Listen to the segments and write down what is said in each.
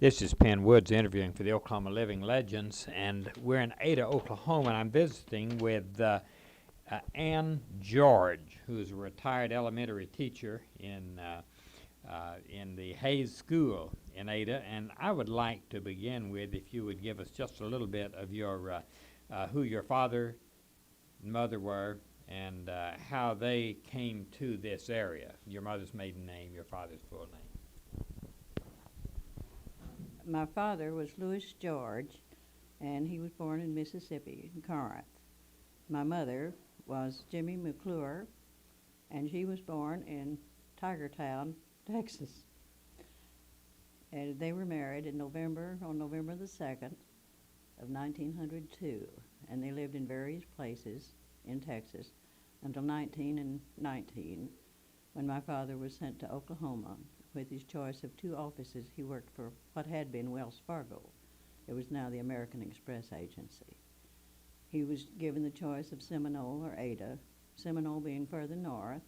This is Penn Woods interviewing for the Oklahoma Living Legends, and we're in Ada, Oklahoma, and I'm visiting with Ann George, who's a retired elementary teacher in the Hayes School in Ada. And I would like to begin with, if you would give us just a little bit of your who your father and mother were, and how they came to this area. Your mother's maiden name, your father's full name. My father was Louis George, and he was born in Mississippi, in Corinth. My mother was Jimmy McClure, and she was born in Tigertown, Texas. And they were married on November the 2nd of 1902, and they lived in various places in Texas until 1919, when my father was sent to Oklahoma with his choice of two offices. He worked for what had been Wells Fargo. It was now the American Express Agency. He was given the choice of Seminole or Ada, Seminole being further north.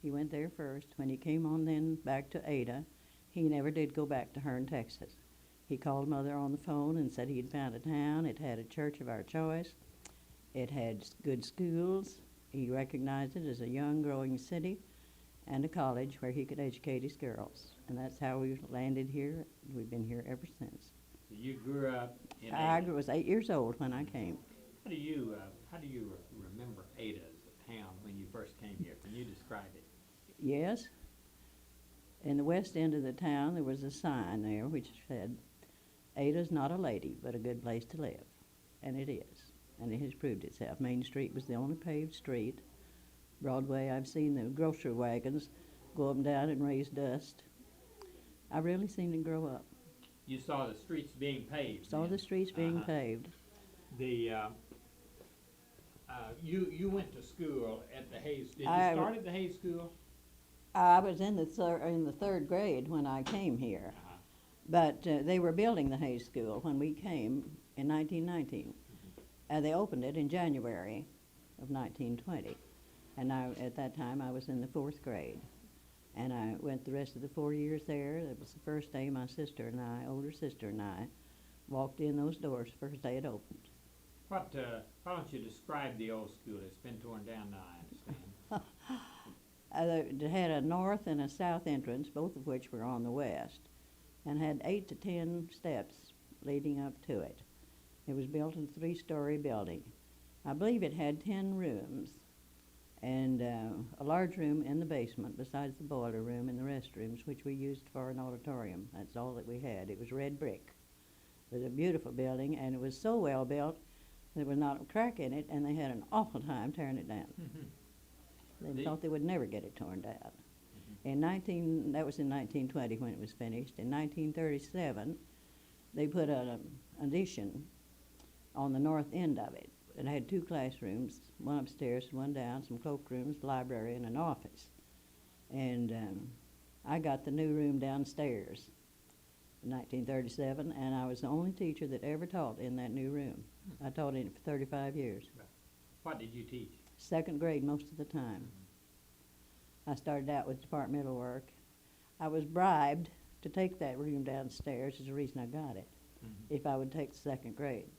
He went there first. When he came on then back to Ada, he never did go back to Hearne, Texas. He called Mother on the phone and said he had found a town. It had a church of our choice. It had good schools. He recognized it as a young, growing city, and a college where he could educate his girls. And that's how we landed here. We've been here ever since. So you grew up in I Ada. was 8 years old when I came. How do you remember Ada as a town when you first came here? Can you describe it? Yes. In the west end of the town, there was a sign there which said, "Ada's not a lady, but a good place to live." And it is. And it has proved itself. Main Street was the only paved street. Broadway, I've seen the grocery wagons go up and down and raise dust. I've really seen it grow up. You saw the streets being paved. Saw then? the streets being Uh-huh. paved. You went to school at the Hayes. Did you I start at the Hayes School? I was in the third grade when I came here, Uh-huh. but they were building the Hayes School when we came in 1919. They opened it in January of 1920, and at that time I was in the fourth grade, and I went the rest of the 4 years there. It was the first day my older sister and I, walked in those doors the first day it opened. Why don't you describe the old school? It's been torn down now, I understand. It had a north and a south entrance, both of which were on the west, and had 8 to 10 steps leading up to it. It was built in a 3-story building. I believe it had 10 rooms, and a large room in the basement besides the boiler room and the restrooms, which we used for an auditorium. That's all that we had. It was red brick. It was a beautiful building, and it was so well built there was not a crack in it, and they had an awful time tearing it down. They thought they would never get it torn down. That was in 1920 when it was finished. In 1937, they put an addition on the north end of it. It had 2 classrooms, one upstairs, one down, some cloakrooms, library, and an office. And I got the new room downstairs in 1937, and I was the only teacher that ever taught in that new room. I taught in it for 35 years. What did you teach? Second grade most of the time. I started out with departmental work. I was bribed to take that room downstairs is the reason I got it, if I would take the second grade.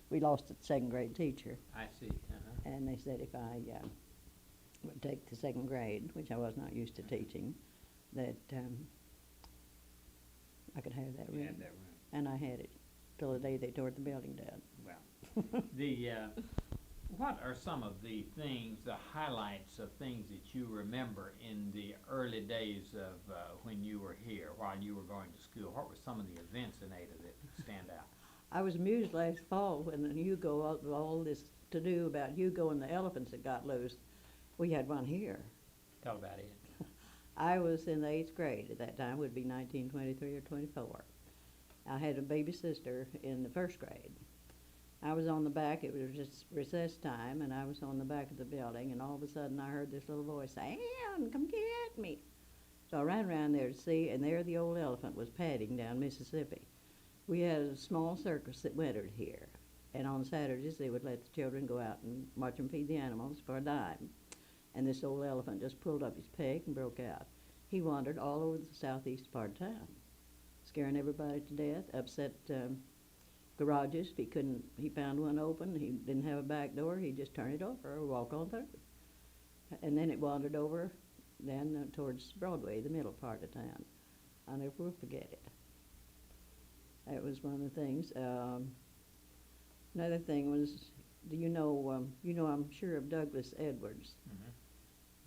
We lost a second grade teacher, I see. Uh-huh. and they said if I would take the second grade, which I was not used to teaching, that I could have that You room. had that room. And I had it till the day they tore the building down. Well, what are some of the things, the highlights of things that you remember in the early days of when you were here, while you were going to school? What were some of the events in Ada that stand out? I was amused last fall when the Hugo, all this to do about Hugo and the elephants that got loose. We had one here. Tell about it. I was in the 8th grade at that time, would be 1923 or 24. I had a baby sister in the 1st grade. I was on the back, it was just recess time, and I was on the back of the building, and all of a sudden I heard this little voice say, "Ann, come get me." So I ran around there to see, and there the old elephant was padding down Mississippi. We had a small circus that wintered here, and on Saturdays they would let the children go out and watch them feed the animals for a dime. And this old elephant just pulled up his peg and broke out. He wandered all over the southeast part of town. scaring everybody to death, upset garages. He found one open, he didn't have a back door, he'd just turn it over or walk on through. And then it wandered over then towards Broadway, the middle part of town. I'll never will forget it. That was one of the things. Another thing was, I'm sure of Douglas Edwards,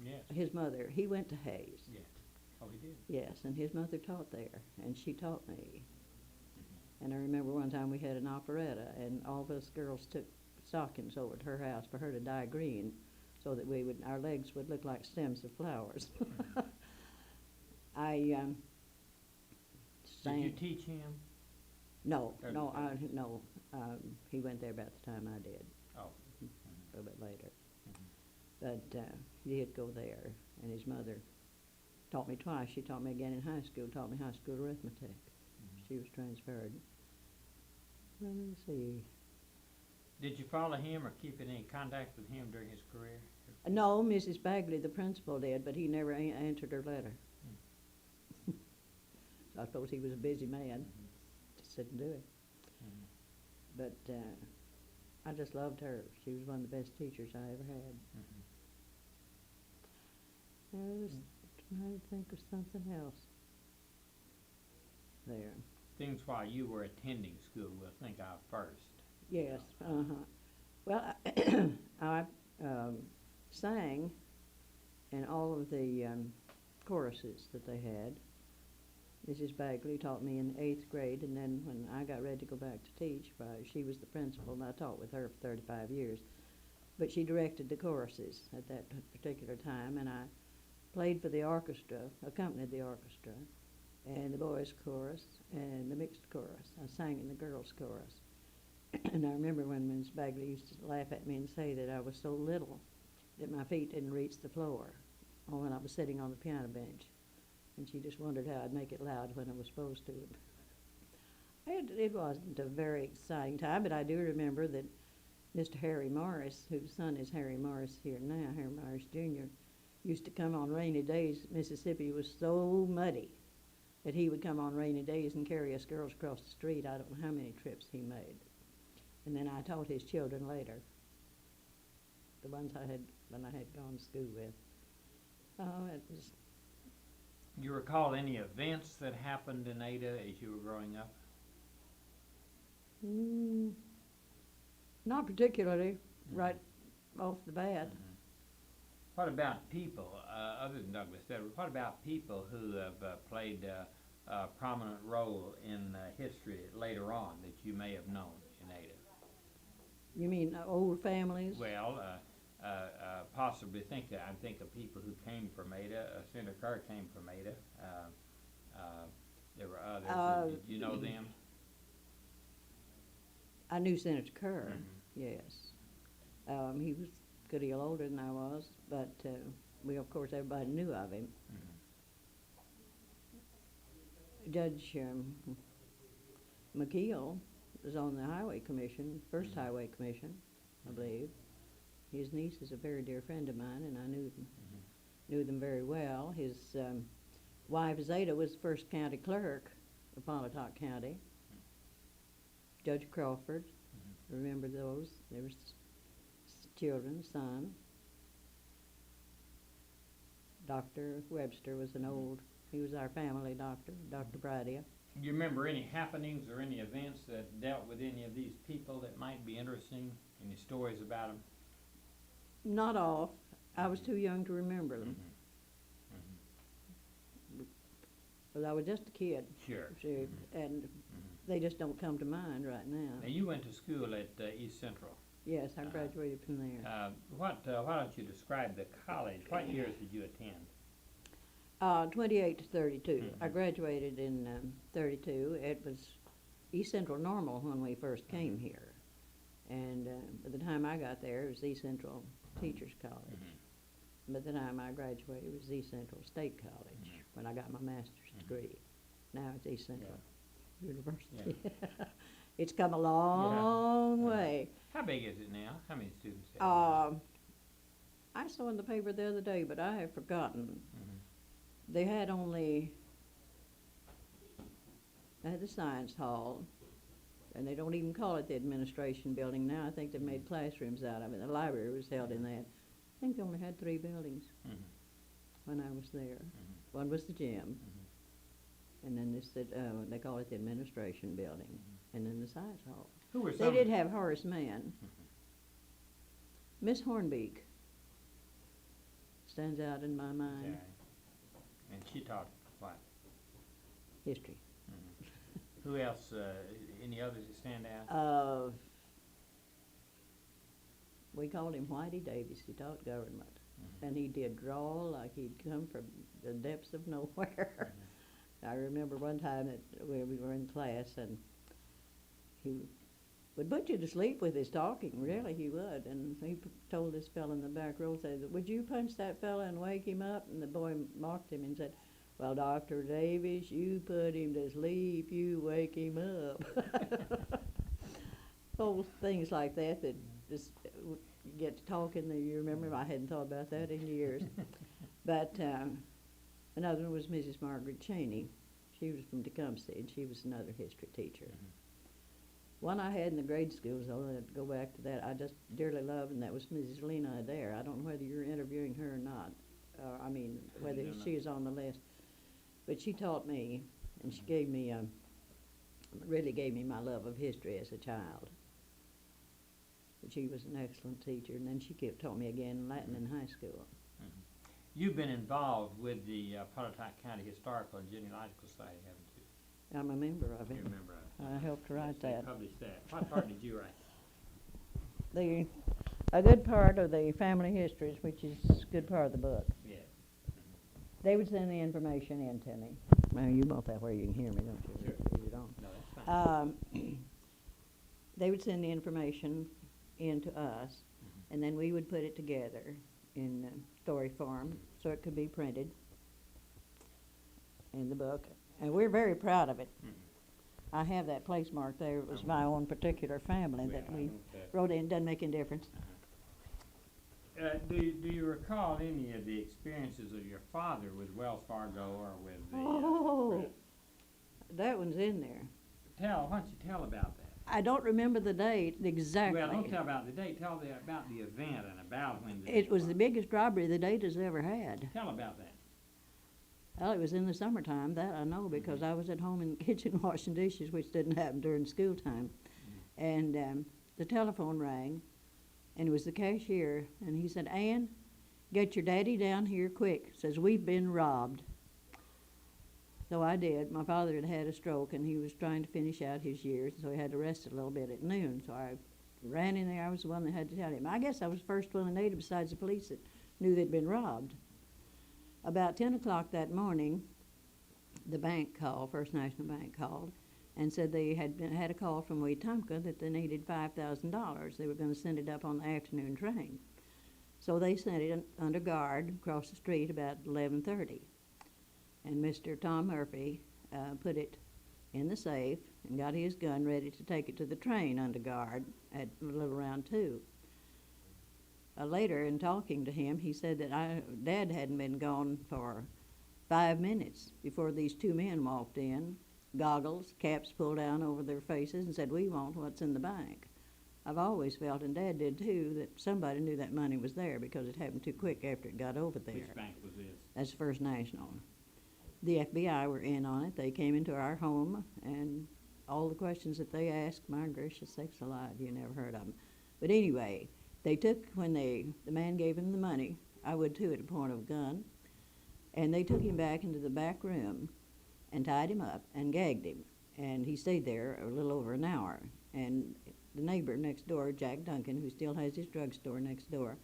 Yes. his mother. He went to Hayes. Yeah. Oh, he did. Yes, and his mother taught there, and she taught me. And I remember one time we had an operetta, and all of us girls took stockings over to her house for her to dye green, so that our legs would look like stems of flowers. I sang. Did you teach him? No, Or- no. He went there about the time I did, Oh. a little bit later. Mhm. But he did go there, and his mother taught me twice. She taught me again in high school, taught me high school arithmetic. She was transferred. Let me see. Did you follow him or keep in any contact with him during his career? No, Mrs. Bagley, the principal, did, but he never answered her letter. So I suppose he was a busy man, just didn't do it. Mhm. But I just loved her. She was one of the best teachers I ever had. Mhm. I was trying to think of something else there. Things while you were attending school, we'll think of first. Yes, Well, I sang in all of the choruses that they had. Mrs. Bagley taught me in 8th grade, and then when I got ready to go back to teach, she was the principal, and I taught with her for 35 years. But she directed the choruses at that particular time, and I played for the orchestra, accompanied the orchestra, and the boys' chorus, and the mixed chorus. I sang in the girls' chorus. And I remember when Ms. Bagley used to laugh at me and say that I was so little that my feet didn't reach the floor, or when I was sitting on the piano bench. And she just wondered how I'd make it loud when I was supposed to. It wasn't a very exciting time, but I do remember that Mr. Harry Morris, whose son is Harry Morris here now, Harry Morris Jr., used to come on rainy days. Mississippi was so muddy that he would come on rainy days and carry us girls across the street. I don't know how many trips he made. And then I taught his children later, the ones I had gone to school with. Oh, it was. You recall any events that happened in Ada as you were growing up? Not particularly, right off the bat. Mhm. What about people, other than Douglas Edwards, what about people who have played a prominent role in history later on that you may have known in Ada? You mean old families? Well, possibly I think of people who came from Ada. Senator Kerr came from Ada. There were others. Did you know them? I knew Senator Kerr, Mhm. yes. He was a good deal older than I was, but of course, everybody knew of him. Mhm. Judge McGill was on the Highway Commission, first Mhm. Highway Commission, I believe. His niece is a very dear friend of mine, and I knew them very well. His wife Zeta was the first county clerk of Pontotoc County. Judge Crawford, remember those? There was children, son. Dr. Webster was he was our family doctor, Dr. Bradia. Do you remember any happenings or any events that dealt with any of these people that might be interesting? Any stories about them? Not all. I was too young to remember them. But I was just a kid. Sure. See, and they just don't come to mind right now. Now, you went to school at East Central. Yes, I graduated from there. Why don't you describe the college? What years did you attend? 28 to 32. I Mhm. graduated in 32. It was East Central Normal when we first came here. And by the time I got there, it was East Central Teachers College. By the time I graduated, it was East Central State College when I got my master's degree. Now it's East Central University. It's come a long way. How big is it now? How many students have it? I saw in the paper the other day, but I have forgotten. Mhm. They had only I had the science hall, and they don't even call it the administration building now. I think they've made classrooms out of it. The library was held in that. I think they only had 3 buildings when I was there. One was the gym, and then this, they call it the administration building, and then the science hall. Who were They some? did have Horace Mann. Miss Hornbeak stands out in my mind. Okay. And she taught what? History. Who else? Any others that stand out? We called him Whitey Davis. He taught government. And he did draw like he'd come from the depths of nowhere. I remember one time that we were in class, and he would put you to sleep with his talking, really, he would. And he told this fellow in the back row, said, "Would you punch that fellow and wake him up?" And the boy mocked him and said, "Well, Dr. Davis, you put him to sleep, you wake him up." Whole things like that that just you get to talking, and you remember, I hadn't thought about that in years. But another one was Mrs. Margaret Cheney. She was from Tecumseh, and she was another history teacher. One I had in the grade schools, I'll go back to that, I just dearly loved, and that was Mrs. Lena Adair. I don't know whether you're interviewing her or not. Whether she is on the list. But she taught me, and she gave me, really gave me my love of history as a child. But she was an excellent teacher, and then she taught me again Latin in high school. You've been involved with the Pontotoc County Historical and Genealogical Society, haven't you? I'm a member of it. You're a member of it. I helped write They that. published that. What part did you write? A good part of the family histories, which is a good part of the book. Yeah. They would send the information in to me. Well, you both that way you can hear me, don't you? Sure. You don't. No, that's fine. They would send the information in to us, and then we would put it together in story form so it could be printed in the book. And we're very proud of it. I have that place marked there. It was my own particular family that we wrote in. Doesn't make any difference. Do you recall any of the experiences of your father with Wells Fargo or with the? Oh, that one's in there. Why don't you tell about that? I don't remember the date exactly. Well, don't tell about the date. Tell about the event and about when. It was the biggest robbery the Data's ever had. Tell about that. Well, it was in the summertime, that I know, because I was at home in the kitchen washing dishes, which didn't happen during school time. And the telephone rang, and it was the cashier, and he said, "Ann, get your daddy down here quick." Says, "We've been robbed." So I did. My father had had a stroke, and he was trying to finish out his years, so he had to rest a little bit at noon. So I ran in there. I was the one that had to tell him. I guess I was the first one in Ada besides the police that knew they'd been robbed. About 10 o'clock that morning, the bank called, First National Bank called, and said they had a call from Wetumpka that they needed $5,000. They were going to send it up on the afternoon train. So they sent it under guard across the street about 11:30. And Mr. Tom Murphy put it in the safe and got his gun ready to take it to the train under guard at a little around 2. Later, in talking to him, he said that Dad hadn't been gone for 5 minutes before these 2 men walked in, goggles, caps pulled down over their faces, and said, "We want what's in the bank." I've always felt, and Dad did too, that somebody knew that money was there because it happened too quick after it got over there. Which bank was this? That's First National. The FBI were in on it. They came into our home, and all the questions that they asked, my gracious sakes alive, you never heard of them. But anyway, they took, when the man gave him the money, I would too at a point of a gun, and they took him back into the back room and tied him up and gagged him. And he stayed there a little over an hour. And the neighbor next door, Jack Duncan, who still has his drugstore next door,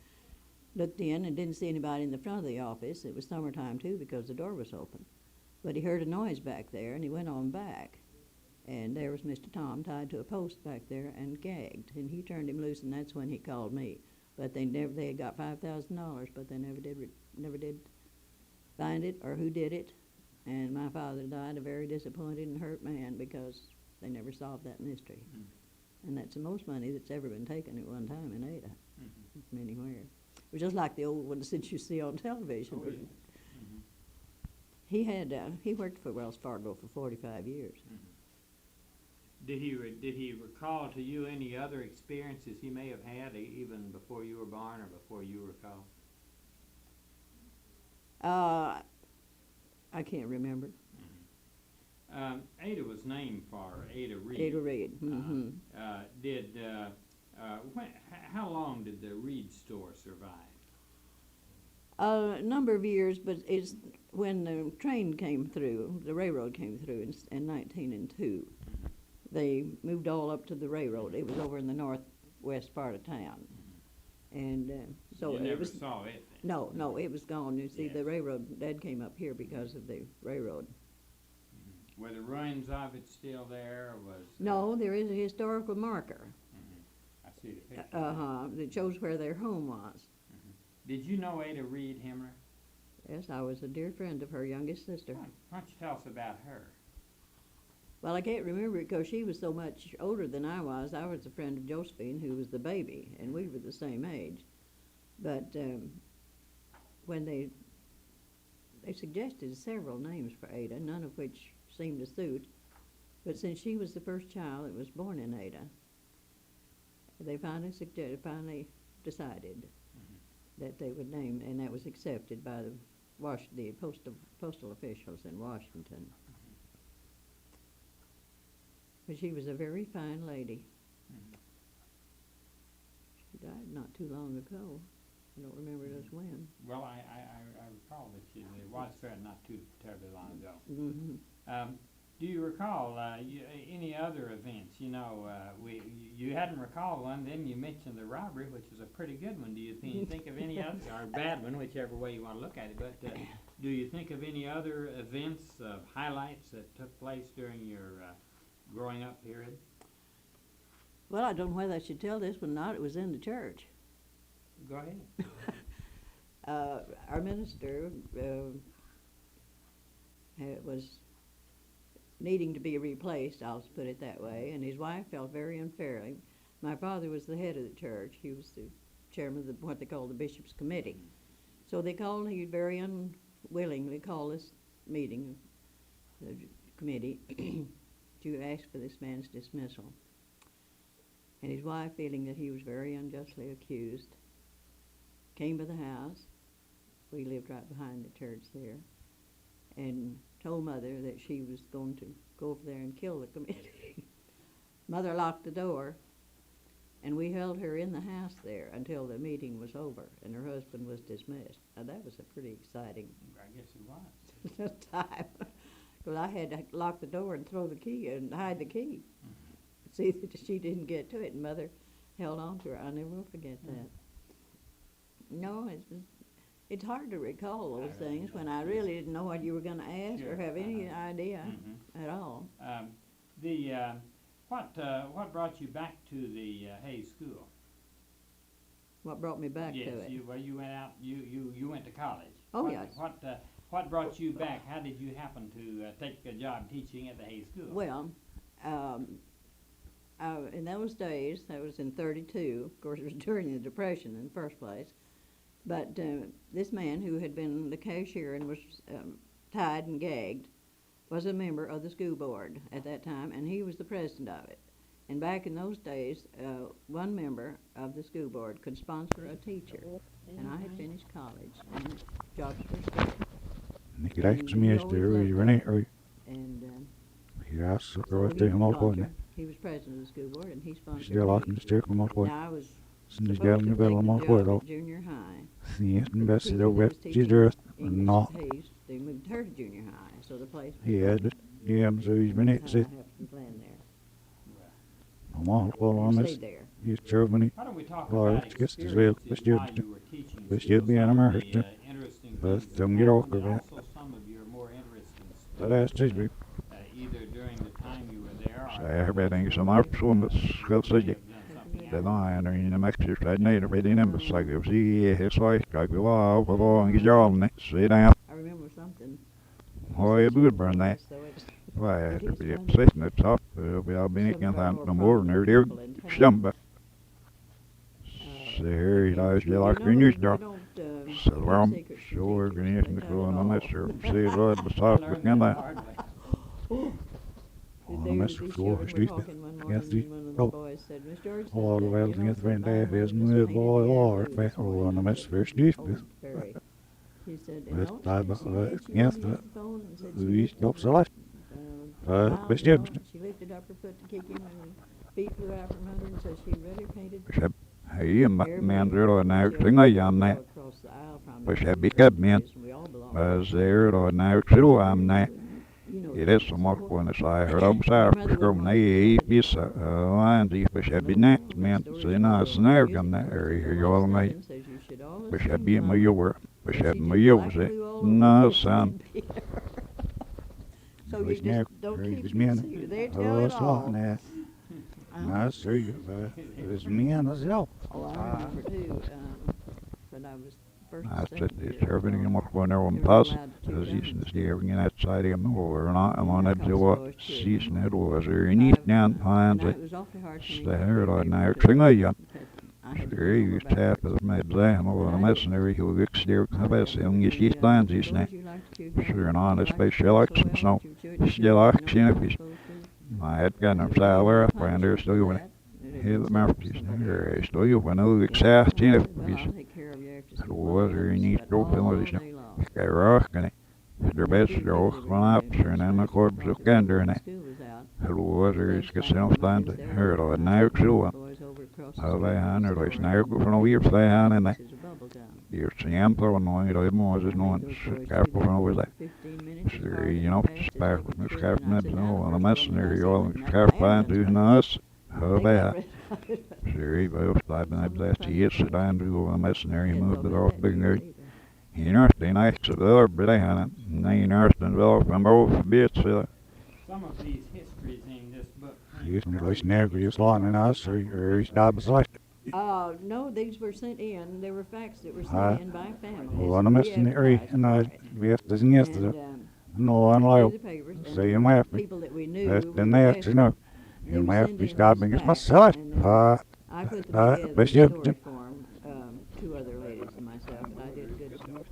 looked in and didn't see anybody in the front of the office. It was summertime too because the door was open. But he heard a noise back there, and he went on back. And there was Mr. Tom tied to a post back there and gagged. And he turned him loose, and that's when he called me. But they had got $5,000, but they never did find it or who did it. And my father died a very disappointed and hurt man because they never solved that mystery. And that's the most money that's ever been taken at one time in Ada, from anywhere. It was just like the old ones that you see on television. Oh, yeah. He worked for Wells Fargo for 45 years. Did he recall to you any other experiences he may have had even before you were born or before you recall? I can't remember. Ada was named for Ada Reed. Ada Reed. Mm-hmm. How long did the Reed store survive? A number of years, but it's when the train came through, the railroad came through in 1902. They moved all up to the railroad. It was over in the northwest part of town, and so you it never was. saw it then. No, it was gone. You see, Yes. the railroad. Dad came up here because of the railroad. Were the ruins of it still there, or was? No, there is a historical marker. I see the picture. That shows where their home was. Did you know Ada Reed Hemmer? Yes, I was a dear friend of her youngest sister. Why don't you tell us about her? Well, I can't remember it because she was so much older than I was. I was a friend of Josephine, who was the baby, and we were the same age. But when they suggested several names for Ada, none of which seemed to suit. But since she was the first child that was born in Ada, they finally decided that they would name, and that was accepted by the postal officials in Washington. But she was a very fine lady. She died not too long ago. I don't remember just when. Well, I recall that it was fair not too terribly long ago. Mm-hmm. Do you recall any other events? You know, you hadn't recalled one. Then you mentioned the robbery, which was a pretty good one. Do you think of any other, or a bad one, whichever way you want to look at it? But do you think of any other events, highlights that took place during your growing up period? Well, I don't know whether I should tell this one or not. It was in the church. Go ahead. Our minister was needing to be replaced, I'll put it that way, and his wife felt very unfairly. My father was the head of the church. He was the chairman of what they call the bishop's committee. So he very unwillingly called this meeting, the committee, to ask for this man's dismissal. And his wife, feeling that he was very unjustly accused, came to the house. We lived right behind the church there, and told Mother that she was going to go over there and kill the committee. Mother locked the door, and we held her in the house there until the meeting was over and her husband was dismissed. Now that was a pretty exciting I guess it was. time. Well, I had to lock the door and throw the key and hide the key. See that she didn't get to it, and Mother held on to her. I never will forget that. No, it's hard to recall those things when I really didn't know what you were going to ask or have any idea at all. What brought you back to the Hayes School? What brought me back to it? Yes, you went out. You went to college. Oh, yes. What brought you back? How did you happen to take a job teaching at the Hayes School? Well, in those days, that was in '32. Of course, it was during the Depression in the first place. But this man, who had been the cashier and was tied and gagged, was a member of the school board at that time, and he was the president of it. And back in those days, one member of the school board could sponsor a teacher, and I had finished college, and jobs were scarce. Nicky likes me as the Renee. And He asked so her he to him was out one. sponsor. He was president of the school board, and he sponsored Still me. out and still come out one. Now I was Sen supposed gel to nu take väl the om man job får då. at junior high. Sen bäst Teacher då was vet teaching jag English no. at Hayes. They moved her to junior high, so the place He had him so he's been I it sit. have to plan there. I'm all full on I this. stayed there. He's Germany. Why don't we talk Well, about it's just as well. experiences Let's do while it. you were teaching Let's school, do it, some I'm of the, hurt. interesting But things don't that get off happened, of and it. also some of your more interesting Så det är still. either during the time you were there Så or jag vet inte som är som det ska säga. Det var en i en maxis där nere vid den embassy. Och se här så jag var på var en gärna så där. I remember something. Har jag budbärn där. So it's Vad är det blir precis när topp. Vi har been igen här några när det är stämmer. Så här idag är jag lagt in just då. Så varm så organiserar det från annars så ser det på start med den där. These Mr. Floor, children were talking one morning, Yes, the- and one of the oh. boys said, Miss George said All the that, way you to know, get friend my there, mother there's was no painted boy the or blue this or morning on the on Miss the First Dish. old prairie. He said, and With don't I she, but she said she yes, wanted the phone and said she we lifted stopped her, the light. mouth Miss down, Jimson. she lifted up her foot to kick him, and his feet flew out from under, and so she really painted Shab hey man there on now children thing I am go now. across the aisle from But them, shab and be good man. we all belong to As the there same on now true am now. you know, It is some more when it's I heard I'm sorry for me is and if I should be next man so now snare gun that area here you all night. But should be my your but should my yours it. No son. So you just don't keep It's your me. secret. They tell Oh, it it's not all. now. No, serious. It's me and myself. Oh, I remember too, when I was first I and said second it's year. everything you want when everyone They were pass. allowed to As shoot you guns. see everything outside him or not I'm on Yeah, up to because what I was kidding. season it was there any down behind And it. it was awfully hard for me Stay to here get on paper now to thing I it, ya. because I had to There go you over tap backwards. as my exam over the missionary who looks there I the best remember and you the, see lines Miss is now. George, you like to chew gum? Sure and You honest like place to she chew likes so some well snow. that you chew it She yourself, likes you know it what if you're supposed to. I had got And him they gave you sour a up and there's punishment still for when that. It he the was mouthpiece somebody there else. is still you when who Yeah, exact in I it said, well, I'll take care of you after it school. was Well, very I neat sweat go all penalties day long. Sky rock and the best rock laps and then the corpse of gander in it. It was there is get some stand here or now true. How they hand or is now go from a weird they hand in it. You're seeing for no it was is no careful from over there. Sure, you know, spare with Miss Carpenter, no, and a messenger, you all careful and do us. How bad. Sure, but if I've been able to yes, sit down to a messenger, you move it off big nerd. You know, they nice to the other, but I had it. Now you know, it's been well from both bits. Some of these histories in this book. Yes, me like never use long in us, or he's not beside. No, these were sent in. They were facts that were Ah. sent in by families. Well, on a messenger, and I, we have to sing And, yesterday. No, I'm through like, the papers, and say you might be. people that we knew That's were the next, you know. They You were might sending be us stopping as facts, myself. and then I put them together but in you- story form, two other ladies and myself, and I did a good job.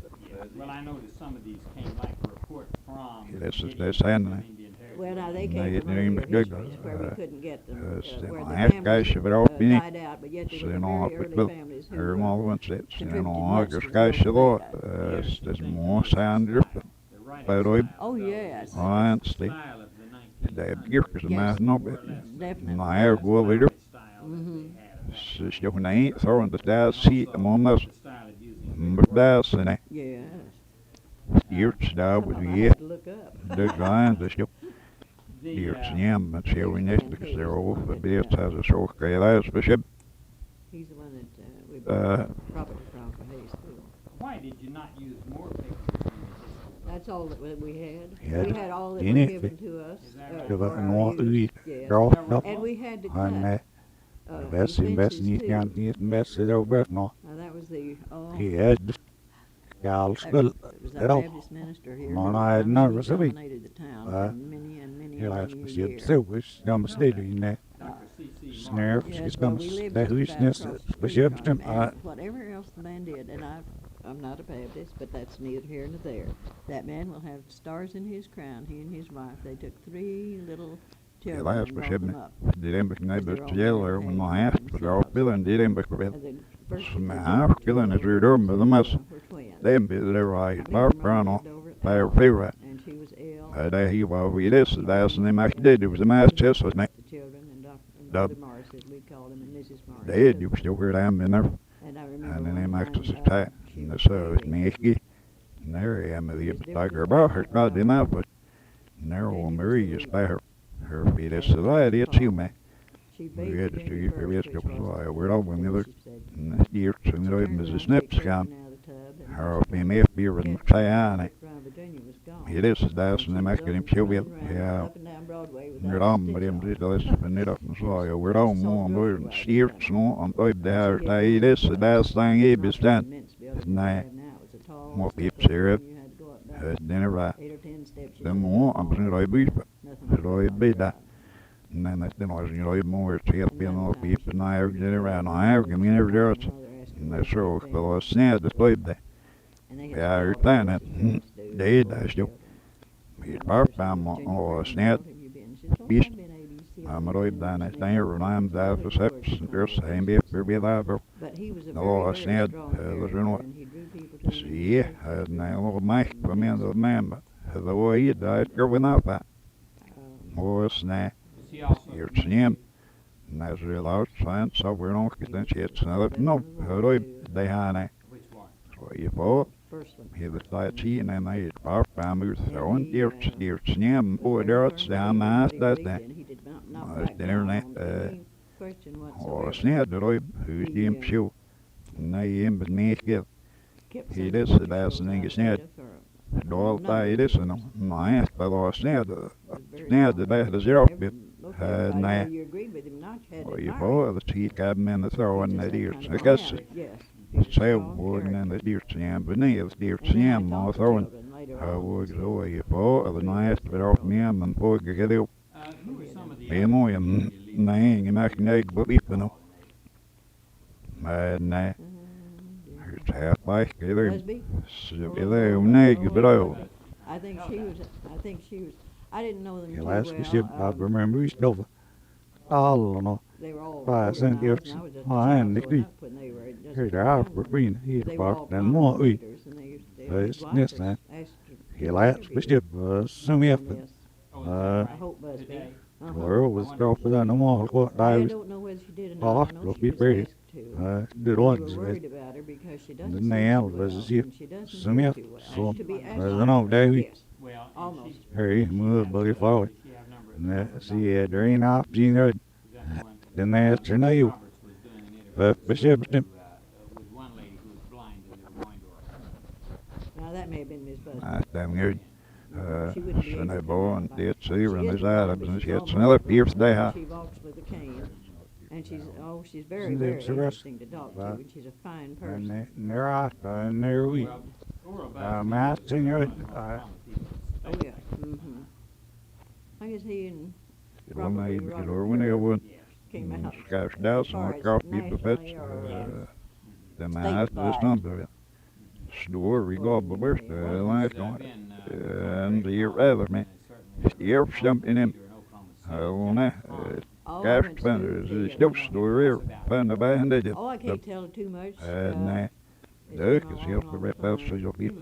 Well, I noticed some of these came like a report from. Yeah, this is- Indian that's handling. Territory. Well, now they No, came you from didn't even earlier good, histories where we couldn't get them, where still, the I have guys families if it all be died out, but yet they So were you the know, very but early look, families who her were mother wants it. You contributed know, much just to guys the a lot. data. There's more sound different. The writing But style I- Oh, of those, yes. the I understand. style of the Det 1900s, blir som Yes. är nog Definitely. när går vi då style that they Mhm. had. så jag nej så inte där sitter man Also, the style of using men där så nej Yes. gjort där Some of vad them I vi had to look up. det går så jag the, gjort igen men så vi nästa because they're all for det has a så ska jag läsa för He's the one that we bought property from for Hayes School. why did you not use more pictures in the history? That's all that we had. Yeah, We had all that in was it, given to us. Is that uh, right? det for var our nog use. ut Yes. bra And we had to han cut bäst expenses too. kan inte bäst det var nå Now that was the, he had gal skull it was det our då Baptist minister here. No, who no, I had never honestly seen it. dominated the town Uh, for many and many he likes many to a see year. so was de stod inne Dr. C.C. snär Yes, ska well, man we lived det just hus about nästa across the street speciellt from som him, and whatever else the man did, and I'm not a Baptist, but that's neither here nor there. That man will have stars in his crown. He and his wife, they took 3 little children last and brought beschäftigt them up. det är inte näbbt gäller och man har haft för att bilden det är inte And the first som two är children killen är ju dum med de mest were twins. det är det right I bara believe her mother prano lived over at by Allen, favor and she was ill. där he var vid det så där så när man det was a mass test was nej The children and Dub. Dr. Morris, as we called him, and Mrs. Morris. det är ju still hur dem in där And I remember and then they one max time, us attack and the so is me när jag med det tiger about her god the mouth but narrow Marie is by her feet is so that it's you man she we bathed had the to baby use for first, risk of which was so the we're all when we look she said. and years and She the turned was the around, snips take come Kristen out of the tub, and her be me be with Cheyenne Brown, Virginia was gone. it is that's And she and they was make up him and chill running with around yeah up and down Broadway without we're a on stitch but him on. did this and it up and so we're on more and we're steers no on type there they this that's thing he be stand Immense building it's we nice. have now. It's a tall More stucco peeps here, building. You had to go up about dinner right 8 or 10 steps. You them couldn't more go I'm all saying the way. I be Nothing Should was I on be the that? side. and then that's more to help being all people and I get around I have give me every day Mother asked and me that's what so thing, well snare the sleep there and they had yeah, to you're call playing what it. she was supposed to do They for did, the that's you. children. He's And barf first down Virginia or Fair, snare "How long have you been?" She said, "Oh, beast I've been I'm right down at there, and I'm down for steps, and there's same be there. But he was a No, very, I very said, strong was character, in what? and he drew people to him. See, now Mike kom in the man, but the way he died, going up that. Was now, you're seeing, and that's real outside, so we're not getting shit, so no, they had Which one? so you thought, First one. he was like seeing, and they part by me throwing, you're seeing, boy, there's down my that's that. It's the internet, or snare, the road, who's the show, and they him, but me, get. He is the last thing is net. Då det är så nej, det var sned det där zero bit. Nej. Och you får the tea cabin and the throwing the deer. I guess say word and the deer jam beneath the deer jam or throwing. Was so you får the night but off me and for get it. Who were some of the Be more nej, jag nej but people know. Nej. Half by either. Either neg below. I think she was. I didn't know them too Last well. we ship, I remember we still all no. They were all. By organized, St. Gibbs, and I was just oh, and growing the up when they were just Here's the house for green. He's they were all parked and more we. leaders, and they It's his wife this was time. asked to He last we ship, some effort. Yes, Uh, I hope Busby. Well, was drop with on the wall, what I I don't know whether she did or Oh, not. I know it'll she be was pretty. asked to. did We one. were worried about her because she doesn't The sing nail too was well, as if and she doesn't some do if too well. so. To be asked I don't know, Davey. Yes, Well, and almost. Hey, move, buddy, forward. she have number And that, see, there ain't option there. Then that's her nail. Roberts was doing an interview But Bishop, with one lady who was blind and they were going to her. Now that may have been Miss Busby. That's damn good. She wouldn't be Så able när to barn do det that. ser She and is is out blind, of but and she's shit. almost Så när pierce they have. She walks with a cane, and she's very, Isn't very it the rest? interesting to talk to, Right. and she's a fine And person. they're out, and they're weak. Matching it. Oh, yeah, I guess he and One Robert night, and Robert or when they would came out. scarce down some more coffee to fetch. The man this number. Store we go but where's the last one? And the year rather me. The year something in. Oh, gas spenders is still store here. Find the band they did. Oh, I can't tell too much. Nej. It's Det been a kan long, se long på rätt time. så jag vet.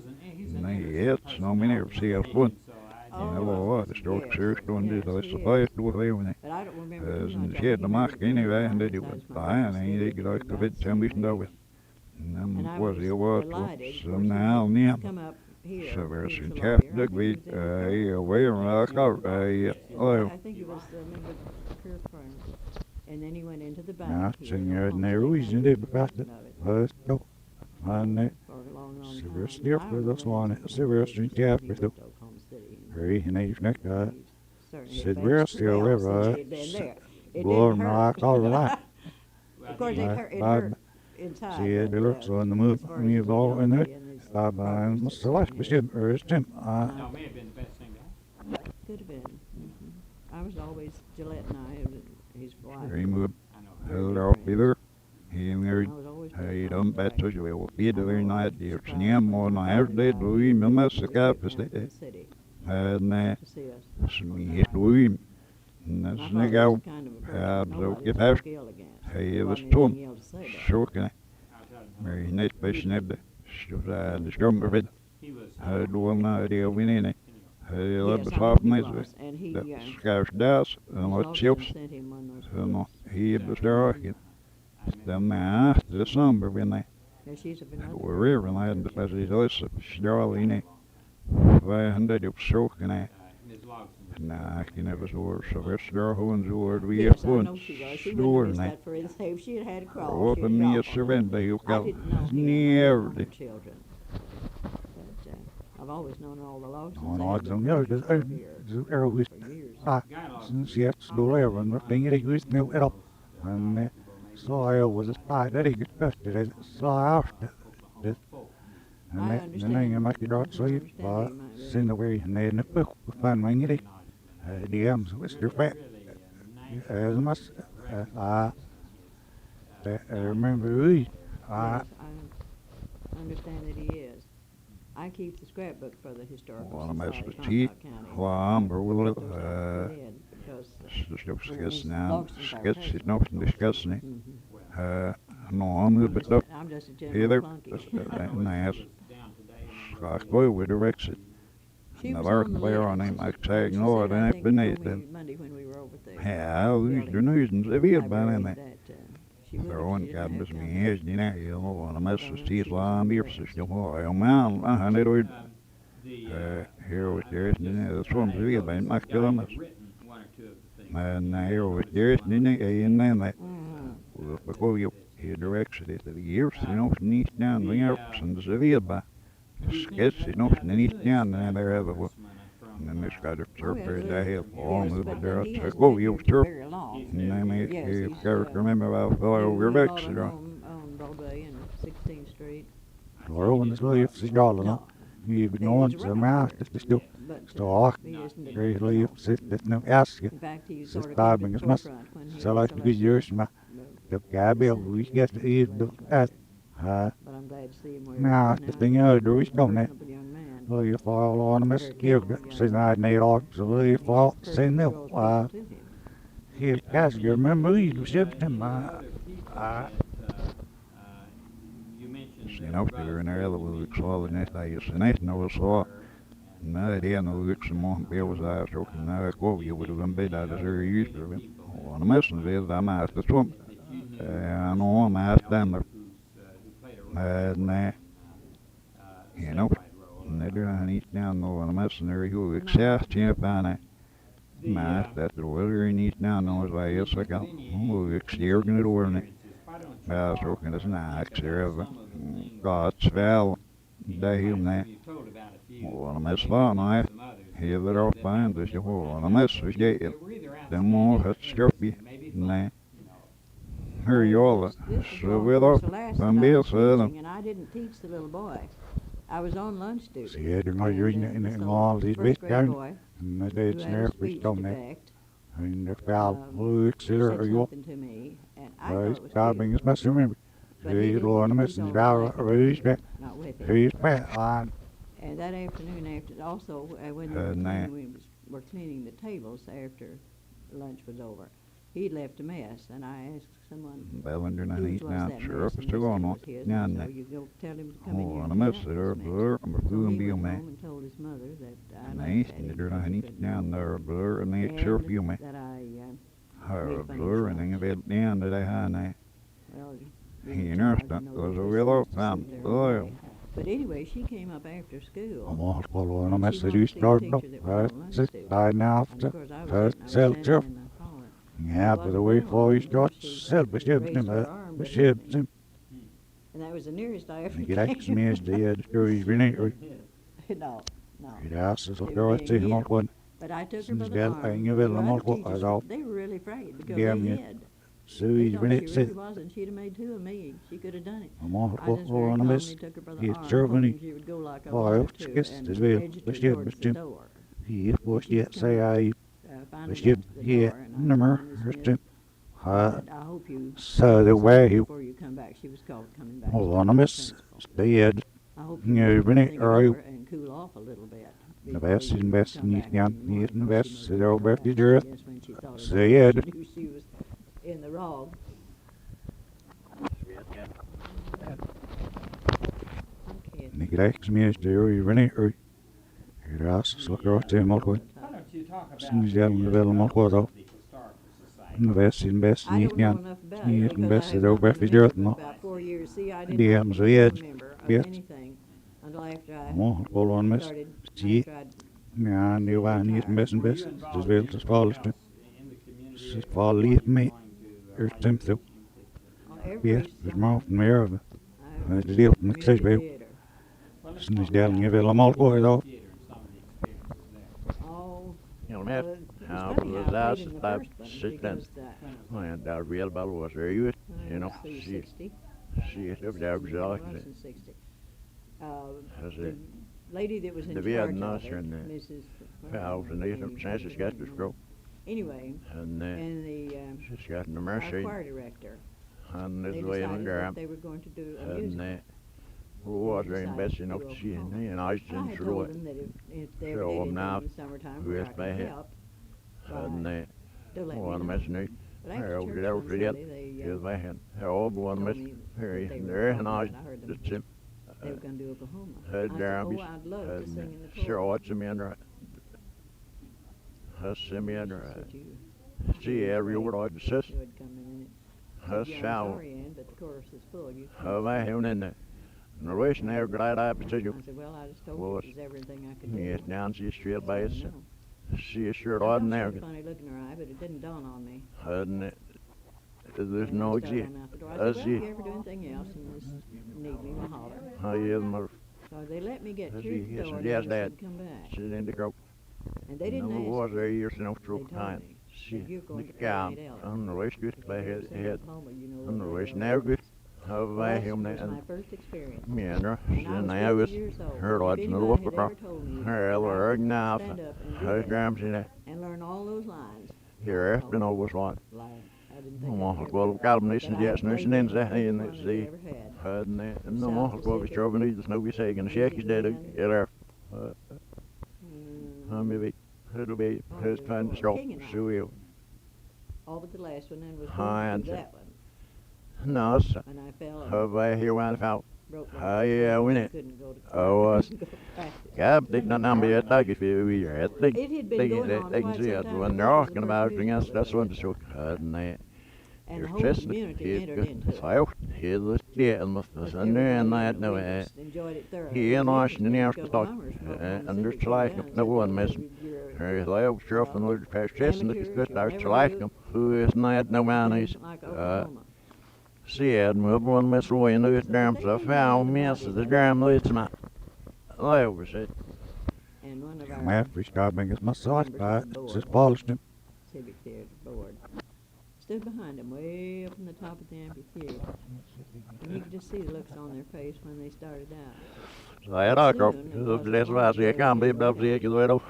Nej, ett som min är se att få. Oh, Det var det står yes, så stående yes, det är he så is. fint då det var. But I don't remember too Sen much. det All de I mark remember anyway is and my det var size, my nej size, nej det my går size. inte vet som vi då. And I Men was det var delighted, of som course, när he ni come up here. så He var was sin a chef lawyer. I det think vi he was in the away and I got I think he was a member of the Kerr firm. And then he went into the bank. Ja, here sen in gör Oklahoma den City reason Bank. det befattar. Of it Då. Han är for a long, long time. severe stiff with us on it. Severe string cap He with moved the to Oklahoma City, and very nice neck. he certainly Said advanced we're still well there, since right? he'd been there. It Lord didn't knocks hurt. all the light. Of course, it hurt inside. See, it but, looks on the as move. far as We've all in ability it. and his Bye progress, the last bishop or his Tim. No, it may have been the best thing to happen. could have been. I was always Gillette and I, his wife. he moved I know. held off either. He I married was always Hej, very de fond of bättre her. så jag vid det var night det Surprised snem och when när she det died, då i med massa she kaffe came down to the det city nej to see us. som är då i My när father snägga was kind of a person Ja, nobody så spoke get här ill against. hej There det wasn't tom anything ill to say about her. så kan men nej besnäbde så där det skummer vid He was. hej då när det är inne hej det Yes, I betraf know he mig was, and he, det his skärs där och lawyer chips sent him one of those så nå books. he består det med det samber vi nej And she's of another. och vi var när det fast det är så strål inne vad hände det så kan jag Ms. Logsdon. Nej, ik never saw her, so it's there who's word we Yes, have I one know she was. She store wouldn't and have missed that for anything. If she had had a crawl, I she'd open me a have gone. surrender, you I go didn't know him. I near didn't know the her children. But I've always known all the Logsdons. On They odds had on been the friends other, here er was for years. Guy Logsdon. since yet school ever, nothing it was no at all. And so I was a spy that he got busted. I saw after this. And I then understand. I might get out sleep, but send away and then the book find my nitty. The arms was their fat. As much, I remember we, Yes, I understand that he is. I keep the scrapbook for the historical Well, I'm society as of the chief, Comstock County. well, I'm Dead, because sketchet nog discussing. Mhm. No, I'm a bit up. I'm just a Either, general flunky. nice. Scott boy with direction. She was Never on the clear on list. him, like She saying, said, no, I it ain't think been she it told me then. Monday when we were over there. Yeah, these Building the news and severe by library then. that, she wouldn't- There she one didn't God have was me time. here, you know, you know, and a mess Well, of she teeth was on on the the ups, list. you know, a man, and it would, The, here with yours, you know, the swamp severe by McGill and and here with yours, you know, and then that, Mhm. before you, he directed it to the years, you know, sneeze down the ups and the severe by. Sketch, you know, sneeze down and there ever was. And then this guy just Oh, yes, surveyed that here for all yes, moving but there. he So hasn't go, been you here surf. very long. And then Yes, he he's, remember about fellow we over bought Rex, a you know. home on Broadway and 16th Street. Laura, this leaf is gone. No, You've It known was the around mouth, here. this still. but So, he isn't a- great no. leaf, sit, there's no ask you. In fact, he This sort of came time to the is must. forefront when he So, was like, good years, my, the guy bill, we get to eat the, But uh, I'm glad to see him where now, he the is thing now. is, there is no net. Personable young man. Well, you fall on a miss, you say, I need all, so you fall, say no, Draws people to him. here, guys, you remember, you shipped him, You know, they were in there, the weeks all the next day, it's the next no saw. No, they had no weeks and more, Bill was out, so now I go, you would have been bid out as very used to him. On the messenger is, I'm asked the swamp. I know I'm asked them, and, you know, and they do not eat down though on the messenger, who excess champ on it. Mass, that's the weather in east down knows why it's like a exterior it over it. Well, so can it's not exterior, God's fell. Day him that. Well, I'm as far now. Here that all finds us, well, I'm as we get it. Them more has stroppy. Nah. Here you all. This was So on we're course off. the last From that I Bill was said, teaching, and I didn't teach the little boy. I was on lunch duty. see, they're not And, using this it in little all these first big grade down, boy and the who dates had a near, we speech don't know. defect, I mean, the foul, looks, said or you, something to me, and I thought right, it was God, being beautiful, must remember. but he See, didn't. Lord, He I'm was missing on the hour, like raise back, not with him. raise back, line. And that afternoon, after also when we were nah. cleaning, we were cleaning the tables after lunch was over. He'd left a mess, and I asked someone well, under not whose eat was now, that sure, mess, if and it's they too said on it one. was his. Yeah, And nah. so you go tell him to come in Oh, here and a and mess clean that up are this mess. blur, I'm a So fool and he be a went man. home and told his mother that I Nice, laughed at and him they're not because he eat couldn't down do it. there, blur, and they sure And feel me. that I Her made fun of his blur, and then lunch. it down that I had now. Well, He didn't nursed charge, it, you know, was a because real she old used to sit time. there and Oil. play. But anyway, she came up after I'm school. all for on a And mess she that wanted you to see a started up, teacher that was on lunch sit, duty. I now, And of course, I was first, sitting, I was self, standing self. in the hallway. Yeah, but the way for you start, self, but you raised her arm but to you help me. And that was the nearest I ever you get X came. means the stories really, No, no. it asks They us, were I being see him all hit. one. But I took her Since by the then, arm. I knew well, Her I'm other all for- teachers, I all- they were really afraid because Damn they you. hid. So They he's thought really she said, really was, and she'd have made two of me. She could have done it. I'm all I just very for on a calmly mess. took her by the He's arm, Germany. hoping she would go like a Oh, light or it's two, just and as well, edged but her yeah, towards but the yeah. door. He was She yet was say I, Finally but you, got to the yeah, door, and I number, told Miss hurt Smith, him. I said, I hope you So the way he, before you come back. She was called coming back. hold to on the a miss, principal. stayed, I hope Yeah, you Renee, think it are you- over and cool off a little bit. the before best you and best, come and back you in can, the morning, the because best, she so must they'll come back back. to I Europe. guess when she thought So about it, yeah, she knew she was in the wrong. Okay. Neglect me as there, you really, or, here asks, look out, them all Why don't you talk about Sinds jij hem wel the omhoog wordt al. Historical Society? de best, in best, I niet don't know gaan. enough about Niet it het because beste, I dat have ook not bij been a Fidjert member nog. for about 4 years. See, I Die didn't hebben ze become a weer. member of Weer. anything until after I Oh, wel aan mes. started. Zie, After I'd ja, die waren niet het best en best. Het is wel te spalsten. In the community? Ze vallen lief mee. Er stemt zo. every Ja, dus summer, maar van meer. I Het was deel in van ik steeds bij. theater. Sinds delen je wel allemaal voor al. Oh, You know, well, that, it was how funny was how I that played in the that first one sit then? because And that real battle was there, you know, let's see, she 60. it up there was like It that. was in 60. That's The it. lady that was in The charge of Vietnamese it, and the Mrs. Valves and these up chances got to stroke. Anyway, And and the she's got no our mercy. choir director, And they this way decided on that there. they were going to do a And musical. who was there in best, you know, she and me and I was I in had through told it. them that if they So ever did I'm anything now in the summertime with where I could my head. help, And Still let me One know. message. But after Harold church did one every Sunday, they Yes, man. Harold one told message. me Harry that they were there and talking I about, I heard them, just him. they were going to do Oklahoma. Heard I said, Darby's. oh, I'd love to sing in the Sure, chorus. what's me under? Has me She under. said you See every word I just says. would come in it. Has Yeah, I'm shall. sorry, Ann, but the chorus is full. You Have I him in there? No wish never glad I beside you. I said, well, I just told Well, you it was everything I could do. Yes, down she straight I by said, us. "I know." She is sure I odd thought she now. had a funny look in her eye, but it didn't dawn on me. Hadn't it? There's And no I started exit. on out the door. I I said, well, see. if you ever do anything else and just need me, we'll holler. I hear them So they let me get I through see. the Yes, door and yes, never Dad. come back. sitting in the group. And they didn't No ask was me. there years no They true told time. me She that you're going to down play it out. on the west good by They head sent head Oklahoma, you know, on the over west there. now good. How Well, by that him was my and first experience. meander. And I And was I 50 was years old. her If odds no anybody look had for ever told me her that I or could now stand up and do her that grams in there. and learn all those lines, Here after no was one. like, I didn't think No I'd ever well got them But listen I yes played nursing in every that in one the that sea. they ever had. Hadn't it? From No South what was Pacific, trouble needs no be saying and shake his dead Louisiana. get her. Mm, Maybe it'll be Oh, his good time to Lord. stop. King and I. So will. all but the last one, then was Hi, going through Auntie. that one. No, sir. And I fell and Have I here one out? broke my Hi, yeah, foot win and it. couldn't go to Oh, couldn't go to practice. God, they don't know me at like if you are at think It had been they going on they can quite see some it time when before they're it was talking the about first everything else. musical That's what that the show hadn't they? And the Your whole chest community entered into it. So here the yeah and the But and there and everybody, that no we eh. just enjoyed it thoroughly. He It and was I should never interesting talk because the mummers from Oklahoma and City there's came like down and no said, one "Well, missing. you're Hey, they was sure from the past chest and amateurs, it's good. you'll I never like do them. Who is not no man is like Oklahoma." see it move one miss away and this damn stuff found miss the damn listen my I was it. And one of I'm our after stopping as my sight members by of the board, just polished him. civic theater board, stood behind him way up in the top of the amphitheater. And you could just see the looks on their face when they started out. Så jag tar upp det så var så jag kan bli bra för jag då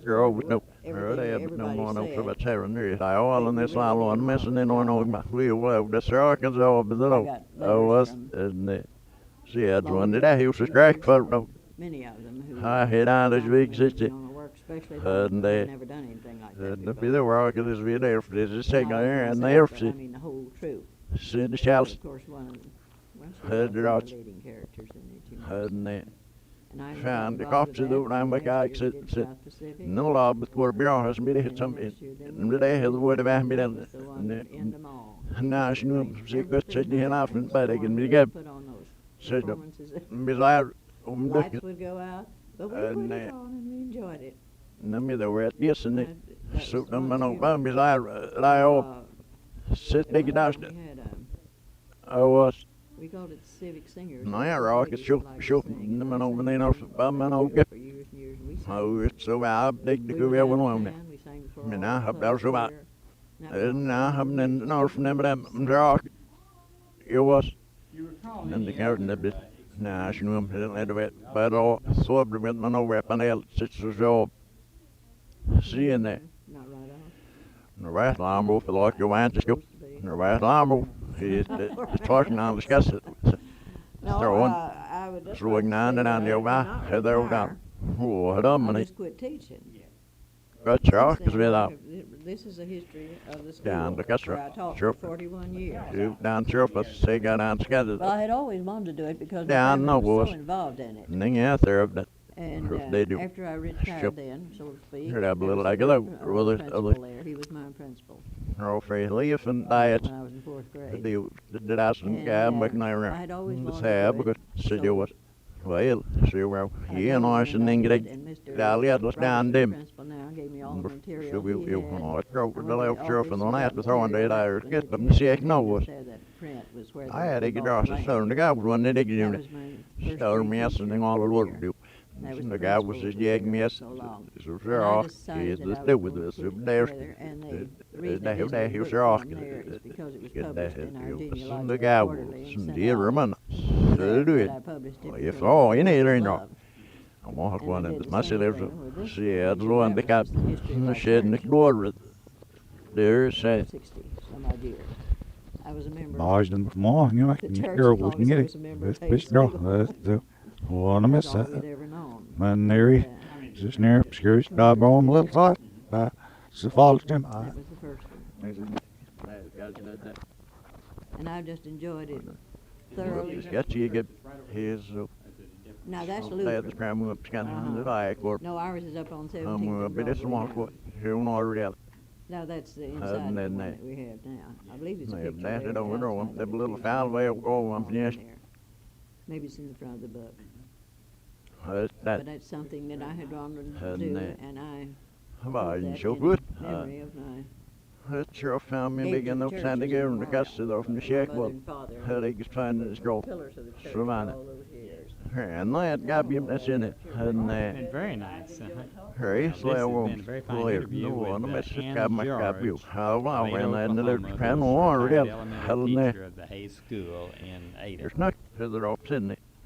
girl with no her they but no more no for but Sarah near I all in this line on missing in on we well the circus over the low I was and she had one that I used to strike for Many of them who I had on this big dominated sister on the work, especially And those who they- had never done anything like that and before. be the work of this video for this second Not only here and myself, there but she I mean the whole troop. said the But shouts of course, one of them, well, she Heard was it one out. of the leading characters in it, you know. and they And I found the involved cops with to do that. what I'm Next like I year we said did said South Pacific. no law before Björn has been hit some and the day the word about me That was the one that then ended them all. now she knew she Every could sit Christmas here off and was but the they one can be we good put on those said performances. bizarre Lights would go out, but we put And, it on and we enjoyed it. me the word yes and it That so was them once no we- bizarre I hope sit they we get out had, I was we called it Civic Singers. no It yeah was rock ladies it's who shoot liked to shoot sing. them I no sang they for know years but man and okay For years and years, and we sang. oh it's so I dig the We go were everyone down on in it town, we sang before Men all I the have clubs better so there. And that was and all I have the den north from them rock it was And and the garden a bit nah she knew him didn't let it but all so with no weapon else it's so seeing that Not right off. the right lambo for like your want to go Supposed to be. the right lambo he's talking on discuss it No, throw one I would just throwing like to nine say and on that your I back did not head there retire. down oh dumb I and just quit teaching. got shock Since as then, well This is a history of the school down the customer where I taught sure for 41 years. shoot down surface say got on together Well, I had always wanted to do it because Yeah, I my know, family was boss. so involved in it. and then out there of that And Sure, they do. after I retired Sure. then, so to speak, Heard that there little was like a hello, different, brother, principal other- there. He was my principal all free leaf and diet when I was in 4th grade. the last one And, guy making I around had always the wanted sad to do because it. said So you was well see well I he and told I him should that then I get did, a and Mr. Dally at us down Robertson, them the principal now, gave me all the material so we he had. no it broke And the one of left surf and officers on that got with throwing material the out Irish that get you them had see I to know was say that print was where I had the to get ball off the landed. stone the guy was one that That you was my first stone grade me teacher and all the here. work do That was and the the guy was principal just who was yagging me there as so long. so And sure I off decided is that this I do was with going this to put it there together, and the reason they it have isn't they a he book sure off on there is because it was get that published in our you some genealogical the guy quarterly and some sent dear out man for so that, do but it I published it if for all you need Book of ain't no Love. I'm all And one I of did the the muscle same there's thing with this see one, it's and one that the was cap the history of the our shed in the church. door there say 60 some odd years. I was a member. Boys done before, you know, The you church, girl as was long as I get was a it. member, This paid bitch girl, school. that's the one I That's miss all that. we'd ever known. Man, there Yeah. just near obscure dog on the little side. Så fallt him. That was the first one. And I just enjoyed it thoroughly. Got you get his Now that's the Luther. scram up scan Uh-huh. the eye court. No, ours is up on 17th I'm and but it's Broadway one now. for here on already. No, that's the Other inside of the than one that. that we have now. I believe it's a Yeah, picture that's there it of over the there. outside That of the little picture. foul way of going, On yes. there. Maybe it's in the front of the book. That But that's something that I had wanted to And do, that- and I var put ju that så in good. memory of my Det kör fram med gave to byggen the upp church sen as det a går under memorial kastet av for med my käk mother var and father. här ligger fan The skroll. pillars of the church Så for var det. all those years. And that got me that's in it. And Been very nice. Harry This so has I been won't a very fine live interview no with, one. That's just Ann got my got you. George, How long Ada, when that Oklahoma, little pan who's on retired real. elementary Hell teacher of the Hay School in Ada. There's not further off Sydney.